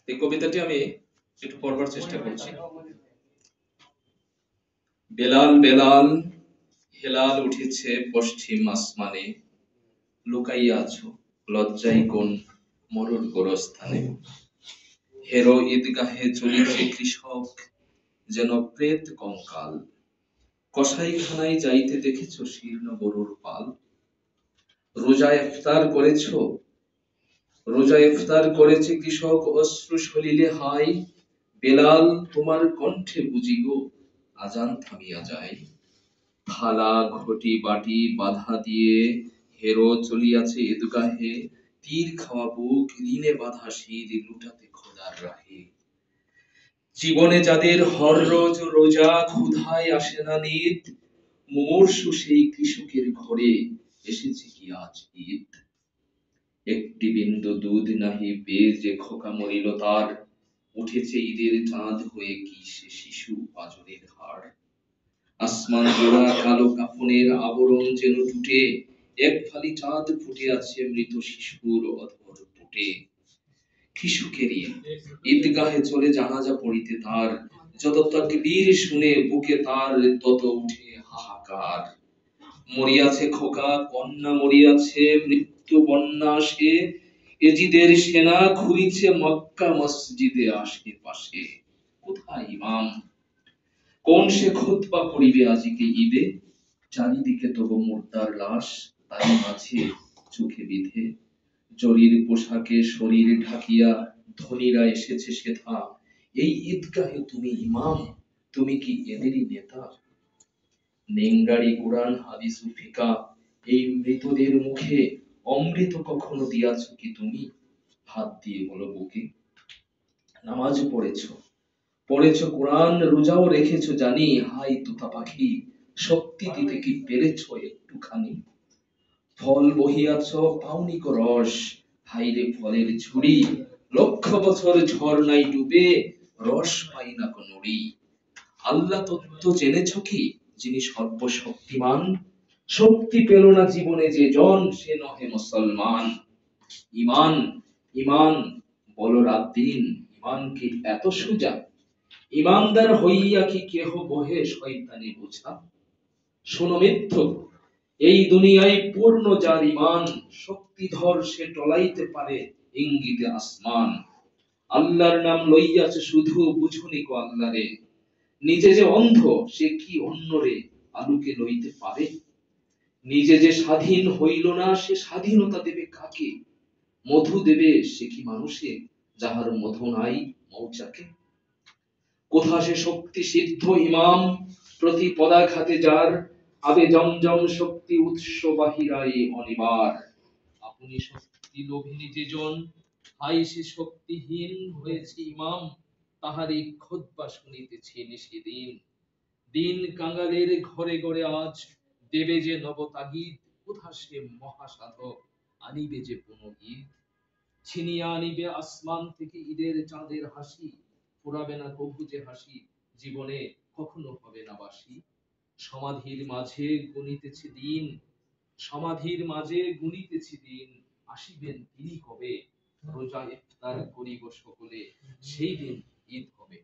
এই কবিতাটি আমি একটু পড়বার চেষ্টা করছি। বেলাল বেলাল, হেলাল উঠেছে পশ্চিম আসমানে, লুকাইয়া আছো লজ্জায় কোন মরুর গোরস্থানে। হেরো ঈদগাহে চলিছে কৃষক, যেন প্রেত কঙ্কাল। কসাইখানায় যাইতে দেখেছো শীর্ণ গরুর পাল। রোজা ইফতার করেছো, রোজা ইফতার করেছে কৃষক অশ্রু সলিলে হাই। বেলাল তোমার কণ্ঠে বুঝি গো আজান থামিয়া যায়। থালা ঘটি বাটি বাধা দিয়ে হেরো চলিয়াছে ঈদগাহে, তীর খাওয়া বুক ঋণে বাঁধা শির লুটাতে খোদার রাহে। জীবনে যাদের হররোজ রোজা ক্ষুধায় আসে না নিদ, মুমূর্ষু সেই কৃষকের ঘরে এসেছে কি আজ ঈদ। একটি বিন্দু দুধ নাহি পেয়ে যে খোকা মরিল তার, উঠেছে ঈদের চাঁদ হয়ে কি সে শিশু পাজরের হাড়। আসমান জোড়া কালো কাফনের আবরণ যেন টুটে, এক ফালি চাঁদ ফুটে আছে মৃত শিশুর অধর পুটে। কৃষকেরই ঈদগাহে চলে জানাজা পড়িতে তার, যত তাকবীর শুনে বুকে তার তত উঠে হাহাকার। মরিয়াছে খোকা কন্যা মরিয়াছে মৃত্যু বন্যা সে, এজিদের সেনা ঘুরিছে মক্কা মসজিদে আশেপাশে। কোথায় ইমাম, কোন সে খুতবা পড়িবে আজিকে ঈদে। চারিদিকে তবু মুর্দার লাশ, তারই মাঝে চোখে বিধে। জরির পোশাকে শরীর ঢাকিয়া ধনীরা এসেছে সেথা। এই ঈদগাহে তুমি ইমাম, তুমি কি এদেরই নেতা। নেংগাড়ি কোরআন হাদিস ফিকা, এই মৃতদের মুখে অমৃত কখনো দিয়াছো কি তুমি। হাত দিয়ে বলো বুকে। নামাজ পড়েছো, পড়েছো কোরআন রোজাও রেখেছো জানি। হাই তোতা পাখি, শক্তি দিতে কি পেরেছো একটুখানি। ফল বহিয়াছ পাওনি কো রস, হাইরে ফলের ঝুড়ি। লক্ষ বছর ঝর্ণায় ডুবে রস পাই না কো নুড়ি। আল্লাহ তত্ত্ব জেনেছো কি, যিনি সর্বশক্তিমান। শক্তি পেল না জীবনে যে জন, সে নহে মুসলমান। ইমান ইমান বলো রাত দিন, ইমান কি এত সোজা। ইমানদার হইয়া কি কেহ বহে শয়তানি বোঝা। শোনো মিথ্যুক, এই দুনিয়ায় পূর্ণ যার ইমান, শক্তিধর সে টলাইতে পারে ইঙ্গিতে আসমান। আল্লাহর নাম লইয়াছে শুধু, বুঝুনি কো আল্লাহরে। নিজে যে অন্ধ সে কি অন্যরে আলোকে লইতে পারে। নিজে যে স্বাধীন হইল না, সে স্বাধীনতা দেবে কাকে। মধু দেবে সে কি মানুষে, যাহার মধু নাই মৌচাকে। কোথা সে শক্তি সিদ্ধ ইমাম, প্রতি পদাঘাতে যার আবে জমজম শক্তি উৎস বাহিরাই অনিবার। আপনি শক্তি লোভিনী যে জন, হাই সে শক্তিহীন হয়েছে ইমাম। তাহারই খুতবা শুনিতেছেন সেদিন। দিন কাঙালের ঘরে ঘরে আজ দেবে যে নব তাগিদ। কোথা সে মহাসাধক আনিবে যে পুনঃ ঈদ। ছিনিয়ে আনিবে আসমান থেকে ঈদের চাঁদের হাসি। ফুরাবে না কভু যে হাসি, জীবনে কখনো হবে না বাসি। সমাধির মাঝে গুনিতেছে দিন, সমাধির মাঝে গুনিতেছে দিন। আসিবেন তিনি কবে, রোজা ইফতার করিব সকলে, সেই দিন ঈদ হবে।